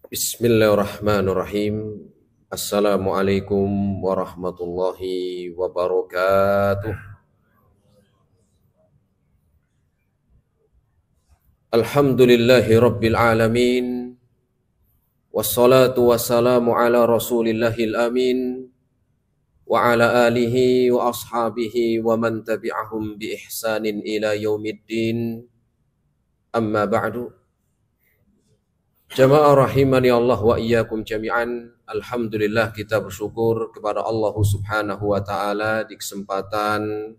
Bismillahirrahmanirrahim. Assalamualaikum warahmatullahi wabarakatuh. Alhamdulillahi rabbil alamin. Wassalatu wassalamu ala rasulillahil amin. Wa ala alihi wa ashabihi wa man tabi'ahum bi ihsanin ila yaumiddin. Amma ba'du. Jamaah rahimani Allah wa iyyakum jami'an. Alhamdulillah, kita bersyukur kepada Allah Subhanahu wa taala di kesempatan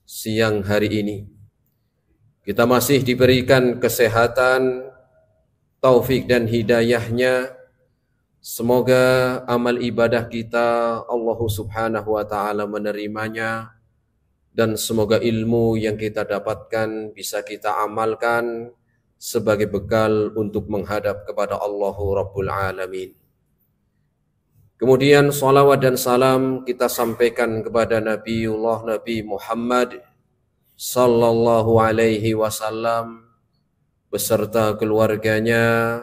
siang hari ini. Kita masih diberikan kesehatan, taufik dan hidayahnya. Semoga amal ibadah kita Allah Subhanahu wa taala menerimanya, dan semoga ilmu yang kita dapatkan bisa kita amalkan sebagai bekal untuk menghadap kepada Allahu Rabbul Alamin. Kemudian salawat dan salam kita sampaikan kepada Nabi Muhammad sallallahu alaihi wasallam beserta keluarganya,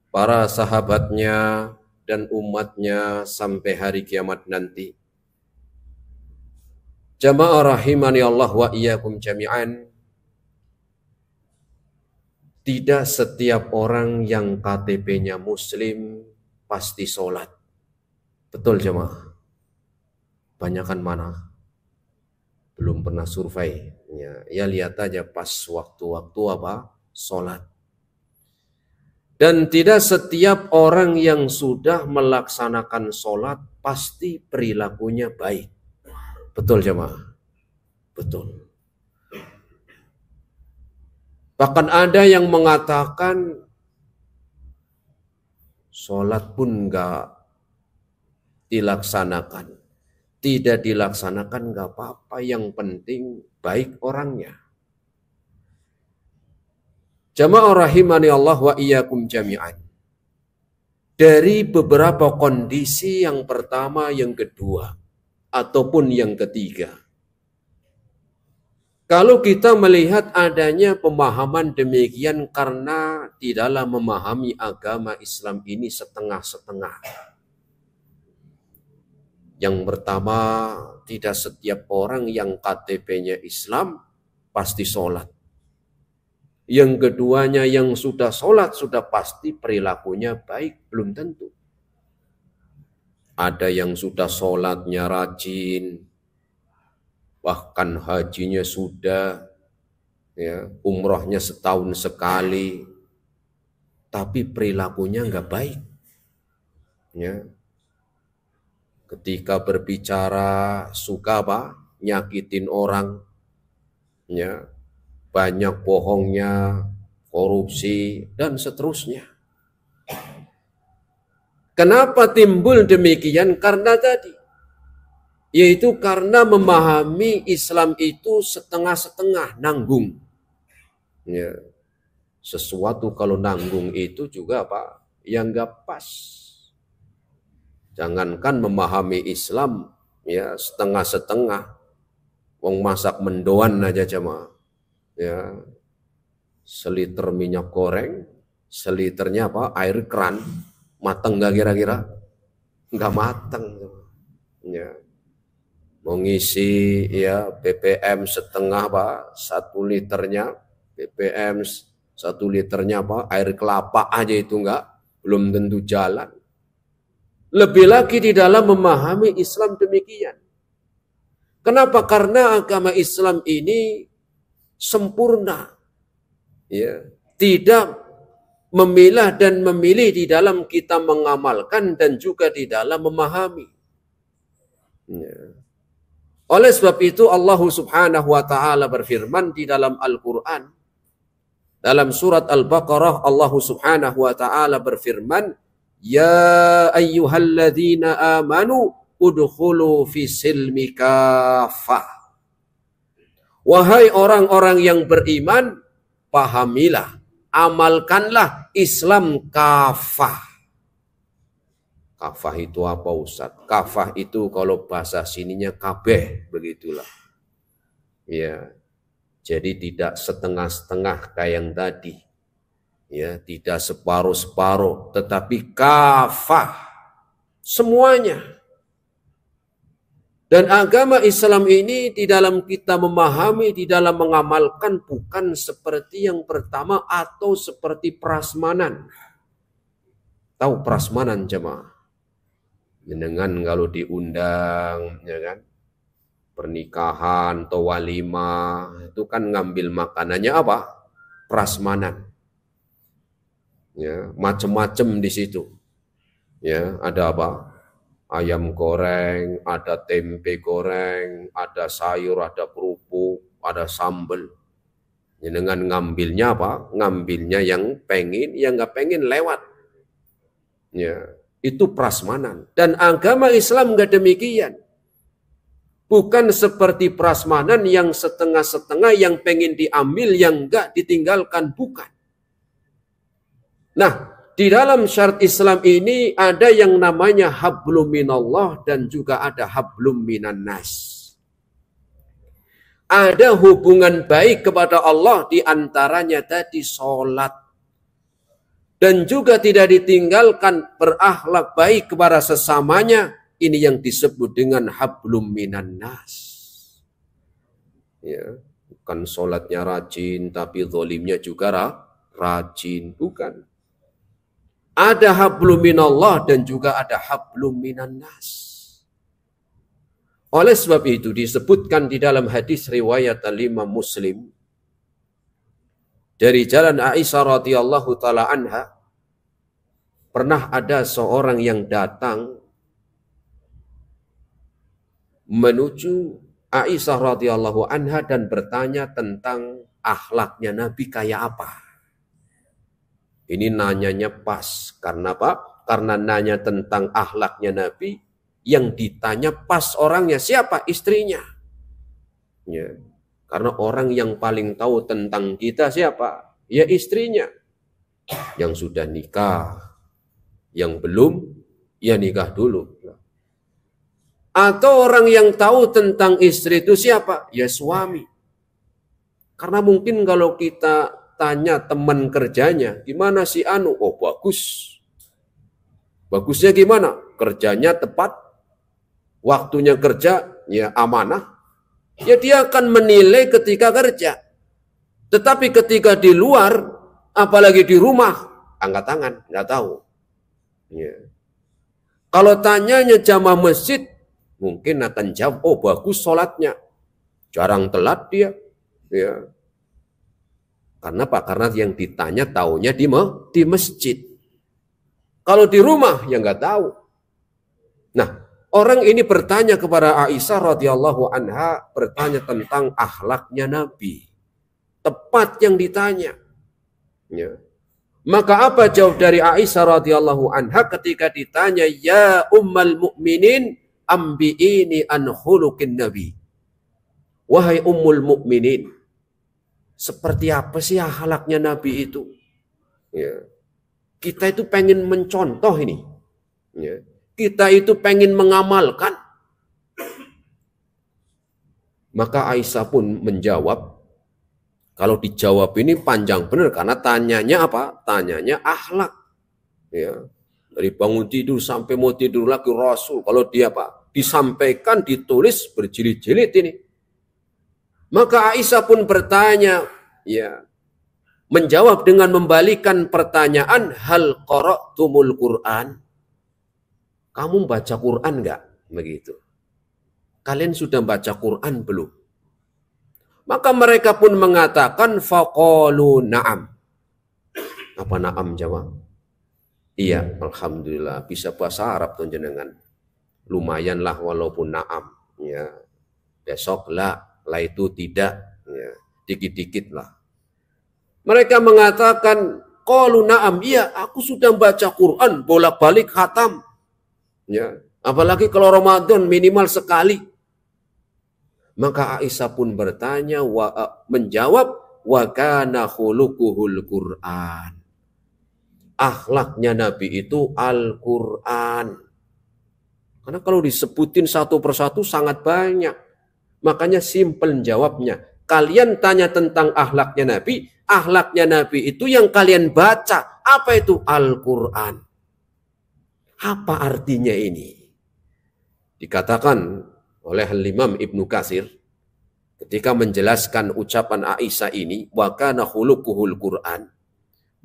para sahabatnya dan umatnya sampai hari kiamat nanti. Jamaah rahimani Allah wa iyyakum jami'an. Tidak setiap orang yang KTP-nya muslim pasti sholat. Betul jemaah? Banyakan mana? Belum pernah survei. Ya lihat aja pas waktu-waktu apa? Sholat. Dan tidak setiap orang yang sudah melaksanakan sholat pasti perilakunya baik. Betul jemaah? Betul. Bahkan ada yang mengatakan sholat pun enggak dilaksanakan. Tidak dilaksanakan enggak apa-apa, yang penting baik orangnya. Jamaah rahimani Allah wa iyyakum jami'an. Dari beberapa kondisi, yang pertama, yang kedua, ataupun yang ketiga. Kalau kita melihat adanya pemahaman demikian karena di dalam memahami agama Islam ini setengah-setengah. Yang pertama, tidak setiap orang yang KTP-nya Islam pasti sholat. Yang keduanya, yang sudah sholat sudah pasti perilakunya baik, belum tentu. Ada yang sudah sholatnya rajin, bahkan hajinya sudah, ya, umrohnya setahun sekali, tapi perilakunya enggak baik. Ya. Ketika berbicara suka nyakitin orang, ya, banyak bohongnya, korupsi dan seterusnya. Kenapa timbul demikian? Karena tadi, yaitu karena memahami Islam itu setengah-setengah, nanggung. Ya. Sesuatu kalau nanggung itu juga yang gak pas. Jangankan memahami Islam ya setengah-setengah. Wong masak mendoan aja jemaah. Ya. Seliter minyak goreng, seliternya air keran. Mateng gak kira-kira? Gak mateng. Ya. Mengisi ya BBM setengah 1 liternya, BBM 1 liternya air kelapa aja itu belum tentu jalan. Lebih lagi di dalam memahami Islam demikian. Kenapa? Karena agama Islam ini sempurna, ya, tidak memilah dan memilih di dalam kita mengamalkan dan juga di dalam memahami. Ya. Oleh sebab itu Allah Subhanahu wa taala berfirman di dalam Al-Qur'an. Dalam surat Al-Baqarah Allah Subhanahu wa taala berfirman, "Ya ayyuhalladzina amanu udkhulu fi silmi kafah." Wahai orang-orang yang beriman, pahamilah, amalkanlah Islam kafah. Kafah itu apa Ustadz? Kafah itu kalau bahasa sininya kabeh, begitulah. Ya, jadi tidak setengah-setengah kayak yang tadi. Ya, tidak separuh-separuh, tetapi kafah. Semuanya. Dan agama Islam ini di dalam kita memahami, di dalam mengamalkan bukan seperti yang pertama atau seperti prasmanan. Tahu prasmanan jemaah? Dengan kalau diundang, ya kan, pernikahan atau walimah, itu kan ngambil makanannya apa? Prasmanan. Ya, macam-macam di situ. Ya, ada apa? Ayam goreng, ada tempe goreng, ada sayur, ada kerupuk, ada sambal. Ya, dengan ngambilnya apa? Ngambilnya yang pengen, yang nggak pengen lewat. Ya, itu prasmanan. Dan agama Islam nggak demikian. Bukan seperti prasmanan yang setengah-setengah, yang pengen diambil, yang nggak ditinggalkan, bukan. Nah, di dalam syariat Islam ini ada yang namanya hablum minallah dan juga ada hablum minan nas. Ada hubungan baik kepada Allah, di antaranya tadi sholat. Dan juga tidak ditinggalkan berakhlak baik kepada sesamanya. Ini yang disebut dengan hablum minan nas. Ya, bukan sholatnya rajin, tapi zolimnya juga rajin. Bukan. Ada hablum minallah dan juga ada hablum minan nas. Oleh sebab itu disebutkan di dalam hadis riwayat Imam Muslim dari jalan Aisyah radhiyallahu taala anha, pernah ada seorang yang datang menuju Aisyah radhiyallahu anha dan bertanya tentang akhlaknya Nabi kayak apa. Ini nanyanya pas. Karena apa? Karena nanya tentang akhlaknya Nabi, yang ditanya pas orangnya siapa? Istrinya. Ya. Karena orang yang paling tahu tentang kita siapa? Ya istrinya. Yang sudah nikah. Yang belum, ya nikah dulu. Atau orang yang tahu tentang istri itu siapa? Ya suami. Karena mungkin kalau kita tanya teman kerjanya, gimana si Anu? Oh bagus. Bagusnya gimana? Kerjanya tepat, waktunya kerja, ya amanah. Ya dia akan menilai ketika kerja. Tetapi ketika di luar, apalagi di rumah, angkat tangan, nggak tahu. Ya. Kalau tanyanya jamaah masjid, mungkin akan jawab, oh bagus sholatnya. Jarang telat dia. Ya. Karena apa? Karena yang ditanya taunya di masjid. Kalau di rumah ya nggak tahu. Nah, orang ini bertanya kepada Aisyah radhiyallahu anha, bertanya tentang akhlaknya Nabi. Tepat yang ditanya. Ya. Maka apa jawab dari Aisyah radhiyallahu anha ketika ditanya, ya ummal mu'minin ambi'ini an khuluqin Nabi. Wahai ummul mu'minin, seperti apa sih akhlaknya Nabi itu? Ya. Kita itu pengen mencontoh ini. Ya. Kita itu pengen mengamalkan. Maka Aisyah pun menjawab. Kalau dijawab ini panjang benar karena tanyanya apa? Tanyanya akhlak. Ya. Dari bangun tidur sampai mau tidur lagi Rasul. Kalau dia apa? Disampaikan, ditulis berjilid-jilid ini. Maka Aisyah pun bertanya, ya, menjawab dengan membalikan pertanyaan, hal qara'tumul Qur'an? Kamu baca Quran enggak? Begitu. Kalian sudah baca Quran belum? Maka mereka pun mengatakan faqalu na'am. Apa na'am jawab? Iya, alhamdulillah bisa bahasa Arab tuh jenengan. Lumayanlah walaupun na'am, ya. Besok lah itu tidak, ya. Dikit-dikit lah. Mereka mengatakan, qalu na'am, iya aku sudah baca Quran, bolak-balik khatam. Ya, apalagi kalau Ramadan minimal sekali. Maka Aisyah pun bertanya, menjawab, wa kana khuluquhul Quran. Akhlaknya Nabi itu Al-Quran. Karena kalau disebutin satu persatu sangat banyak. Makanya simpel jawabnya. Kalian tanya tentang akhlaknya Nabi itu yang kalian baca. Apa itu? Al-Quran. Apa artinya ini? Dikatakan oleh Imam Ibnu Katsir ketika menjelaskan ucapan Aisyah ini, wa kana khuluquhul Quran.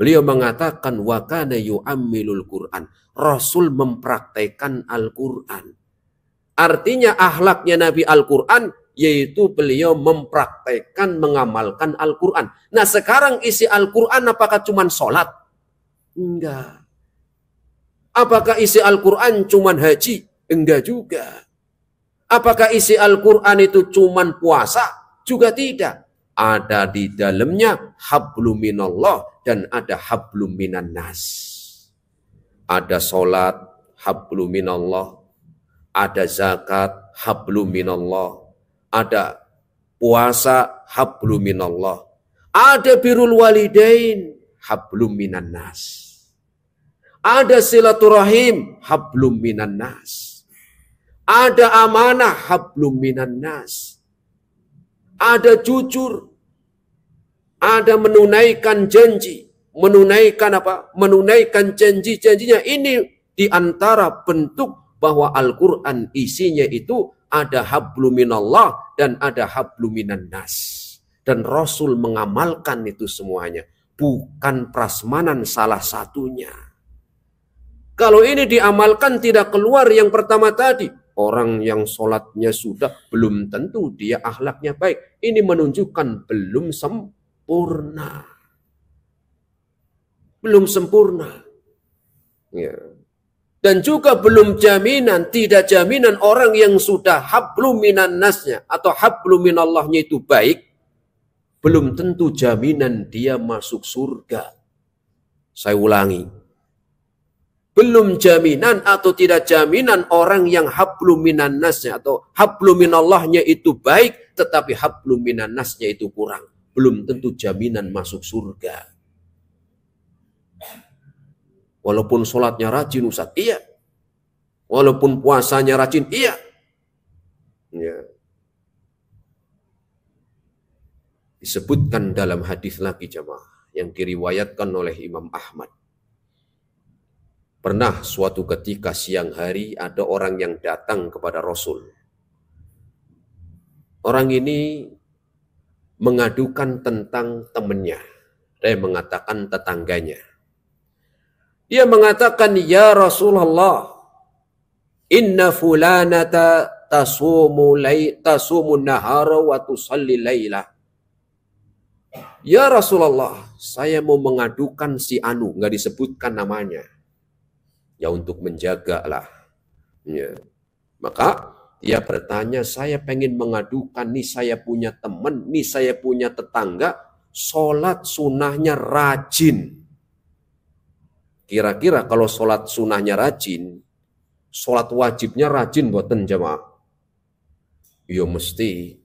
Beliau mengatakan wa kana yu'ammilul Quran. Rasul mempraktekkan Al-Quran. Artinya akhlaknya Nabi Al-Quran, yaitu beliau mempraktekkan, mengamalkan Al-Quran. Nah sekarang isi Al-Quran apakah cuma sholat? Enggak. Apakah isi Al-Quran cuma haji? Enggak juga. Apakah isi Al-Quran itu cuma puasa? Juga tidak. Ada di dalamnya hablum minallah dan ada hablum minan nas. Ada sholat, hablum minallah. Ada zakat, hablum minallah. Ada puasa, hablum minallah. Ada birrul walidain, hablum minan nas. Ada silaturahim, hablum minan nas. Ada amanah, hablum minan nas. Ada jujur. Ada menunaikan janji. Menunaikan apa? Menunaikan janji-janjinya. Ini diantara bentuk bahwa Al-Quran isinya itu ada hablum minallah dan ada hablum minan nas. Dan Rasul mengamalkan itu semuanya. Bukan prasmanan salah satunya. Kalau ini diamalkan tidak keluar yang pertama tadi. Orang yang sholatnya sudah belum tentu dia akhlaknya baik. Ini menunjukkan belum sempurna. Belum sempurna. Ya. Dan juga belum jaminan, tidak jaminan orang yang sudah hablum minan nasnya atau hablum minallahnya itu baik. Belum tentu jaminan dia masuk surga. Saya ulangi. Belum jaminan atau tidak jaminan orang yang hablum minan nasnya atau hablum minallahnya itu baik, tetapi hablum minan nasnya itu kurang. Belum tentu jaminan masuk surga. Walaupun sholatnya rajin Ustaz, iya. Walaupun puasanya rajin, iya. Ya. Disebutkan dalam hadis lagi jemaah yang diriwayatkan oleh Imam Ahmad. Pernah suatu ketika siang hari ada orang yang datang kepada Rasul. Orang ini mengadukan tentang temannya. Dia mengatakan tetangganya. Dia mengatakan, ya Rasulullah, inna fulanata tasumu nahara wa tusalli layla. Ya Rasulullah, saya mau mengadukan si Anu, nggak disebutkan namanya. Ya untuk menjaga lah. Ya. Maka dia bertanya, saya pengen mengadukan, nih saya punya teman, nih saya punya tetangga, sholat sunnahnya rajin. Kira-kira kalau sholat sunnahnya rajin, sholat wajibnya rajin buatan jamaah. Ya mesti.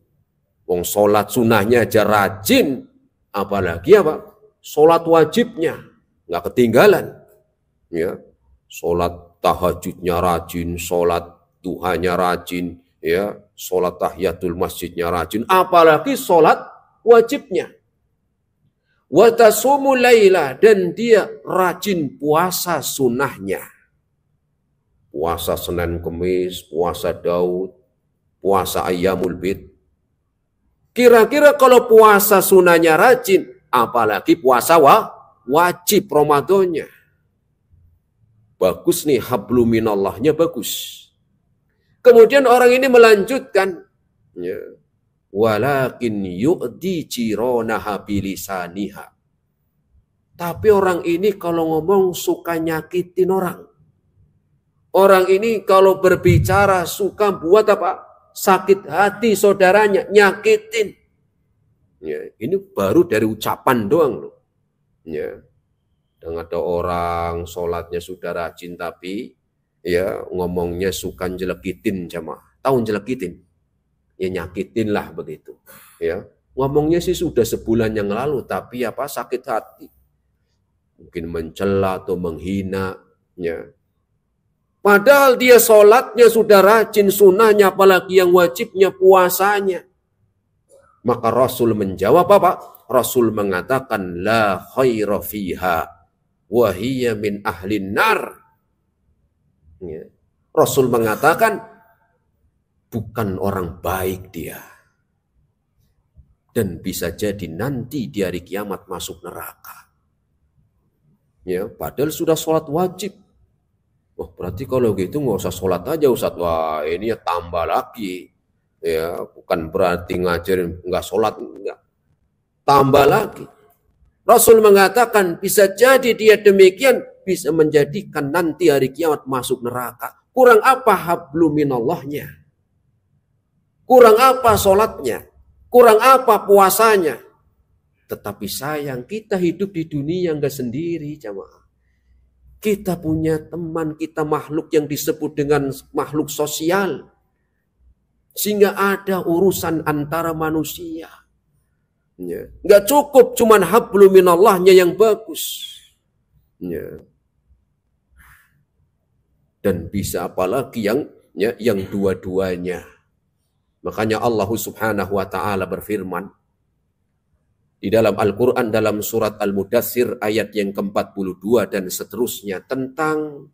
Wong sholat sunnahnya aja rajin, apalagi apa? Sholat wajibnya nggak ketinggalan. Ya. Sholat tahajudnya rajin, sholat duhanya rajin, ya, sholat tahiyatul masjidnya rajin, apalagi sholat wajibnya. Wa tasumu laila, dan dia rajin puasa sunnahnya. Puasa Senin Kemis, puasa Daud, puasa Ayyamul Bid. Kira-kira kalau puasa sunnahnya rajin, apalagi puasa wajib Ramadannya. Bagus nih, hablum minallahnya bagus. Kemudian orang ini melanjutkan, ya, walakin yu'di jironaha bilisaniha. Tapi orang ini kalau ngomong suka nyakitin orang. Orang ini kalau berbicara suka buat apa? Sakit hati saudaranya, nyakitin. Ya, ini baru dari ucapan doang loh. Ya. Dan ada orang sholatnya sudah rajin tapi ya ngomongnya suka jelekitin jamaah. Tahu jelekitin? Ya nyakitin lah begitu. Ya ngomongnya sih sudah sebulan yang lalu tapi apa sakit hati. Mungkin mencela atau menghina. Ya. Padahal dia sholatnya sudah rajin, sunnahnya apalagi yang wajibnya puasanya. Maka Rasul menjawab apa? Rasul mengatakan la khaira fiha wa hiya min ahlin nar. Ya. Rasul mengatakan bukan orang baik dia. Dan bisa jadi nanti di hari kiamat masuk neraka. Ya, padahal sudah sholat wajib. Oh, berarti kalau gitu nggak usah sholat aja Ustaz. Wah, ini ya tambah lagi. Ya, bukan berarti ngajarin nggak sholat, enggak. Tambah lagi. Rasul mengatakan bisa jadi dia demikian bisa menjadikan nanti hari kiamat masuk neraka. Kurang apa hablu minallahnya? Kurang apa sholatnya? Kurang apa puasanya? Tetapi sayang kita hidup di dunia nggak sendiri, jamaah. Kita punya teman, kita makhluk yang disebut dengan makhluk sosial. Sehingga ada urusan antara manusia. Ya. Nggak cukup cuman hablu minallahnya yang bagus. Ya. Dan bisa apalagi yang dua-duanya. Makanya Allah Subhanahu wa taala berfirman di dalam Al-Qur'an dalam surat Al-Mudaththir ayat yang ke-42 dan seterusnya tentang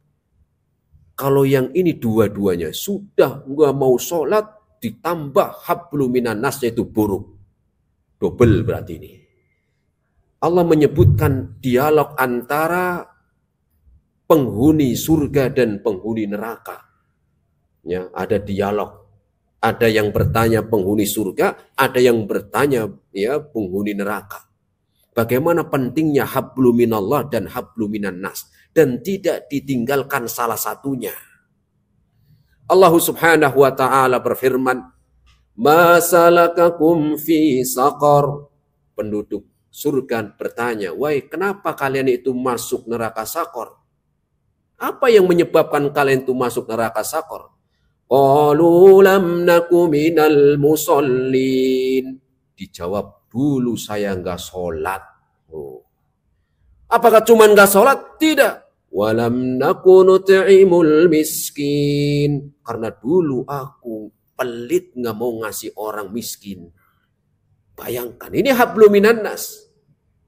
kalau yang ini dua-duanya sudah nggak mau sholat ditambah hablu minan nas yaitu buruk. Double berarti ini. Allah menyebutkan dialog antara penghuni surga dan penghuni neraka. Ya, ada dialog. Ada yang bertanya penghuni surga, ada yang bertanya ya penghuni neraka. Bagaimana pentingnya hablu minallah dan hablu minan nas dan tidak ditinggalkan salah satunya. Allah Subhanahu wa taala berfirman, "Ma salakakum fi saqar?" Penduduk surga bertanya, "Wahai, kenapa kalian itu masuk neraka Saqar? Apa yang menyebabkan kalian itu masuk neraka Saqar?" Qalu lam naku minal musallin. Dijawab, dulu saya enggak sholat. Oh. Apakah cuma enggak sholat? Tidak. Walam naku nut'imul miskin. Karena dulu aku pelit enggak mau ngasih orang miskin. Bayangkan, ini hablu minan nas.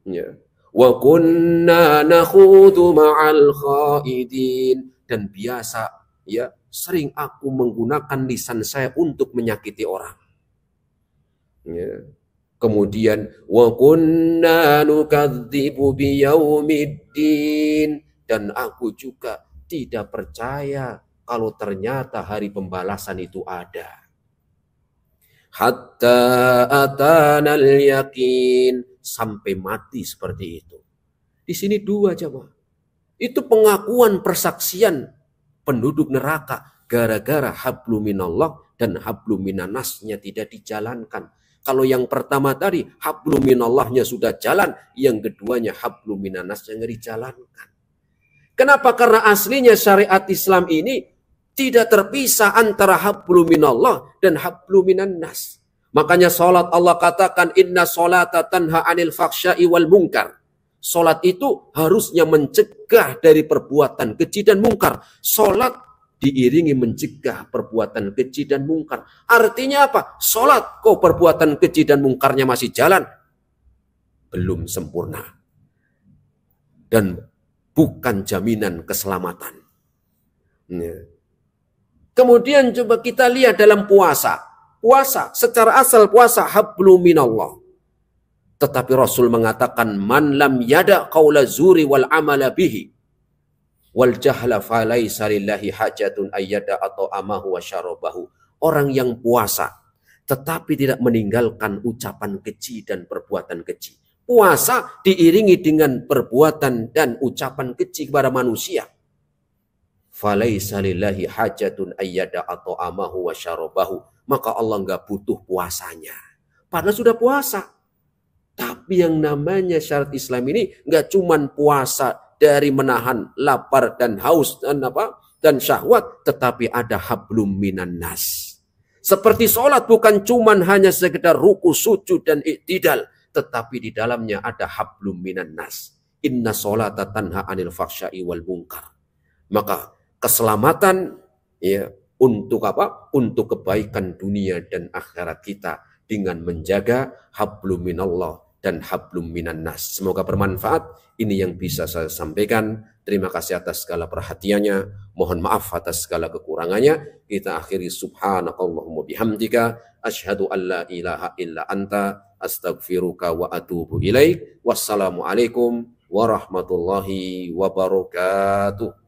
Ya. Wa kunna nakhudu ma'al khaidin. Dan biasa ya sering aku menggunakan lisan saya untuk menyakiti orang. Ya. Kemudian wa kunna nukadzibu biyaumiddin dan aku juga tidak percaya kalau ternyata hari pembalasan itu ada. Hatta atanal yakin sampai mati seperti itu. Di sini dua jemaah. Itu pengakuan persaksian penduduk neraka gara-gara hablu minallah dan hablu minannasnya tidak dijalankan. Kalau yang pertama tadi hablu minallahnya sudah jalan, yang keduanya hablu minannasnya nggak dijalankan. Kenapa? Karena aslinya syariat Islam ini tidak terpisah antara hablu minallah dan hablu minannas. Makanya salat Allah katakan inna sholata tanha anil fakhsya'i wal munkar. Salat itu harusnya mencegah dari perbuatan keji dan mungkar. Salat diiringi mencegah perbuatan keji dan mungkar. Artinya apa? Salat kok perbuatan keji dan mungkarnya masih jalan? Belum sempurna. Dan bukan jaminan keselamatan. Kemudian coba kita lihat dalam puasa. Puasa, secara asal puasa hablu minallah. Tetapi Rasul mengatakan man lam yada qaula zuri wal amala bihi wal jahla falaisa lillahi hajatun ayyada atau amahu wa syarabahu. Orang yang puasa tetapi tidak meninggalkan ucapan keji dan perbuatan keji. Puasa diiringi dengan perbuatan dan ucapan keji kepada manusia. Falaisa lillahi hajatun ayyada atau amahu wa syarabahu. Maka Allah enggak butuh puasanya. Padahal sudah puasa. Tapi yang namanya syariat Islam ini nggak cuman puasa dari menahan lapar dan haus dan syahwat, tetapi ada hablum minan nas. Seperti sholat bukan cuman hanya sekedar ruku, sujud dan iktidal, tetapi di dalamnya ada hablum minan nas. Inna sholata tanha anil fakhsya'i wal munkar. Maka keselamatan ya untuk apa? Untuk kebaikan dunia dan akhirat kita dengan menjaga hablum minallah dan hablum minan nas. Semoga bermanfaat. Ini yang bisa saya sampaikan. Terima kasih atas segala perhatiannya. Mohon maaf atas segala kekurangannya. Kita akhiri subhanakallahumma bihamdika asyhadu an la ilaha illa anta astaghfiruka wa atubu ilaik. Wassalamualaikum warahmatullahi wabarakatuh.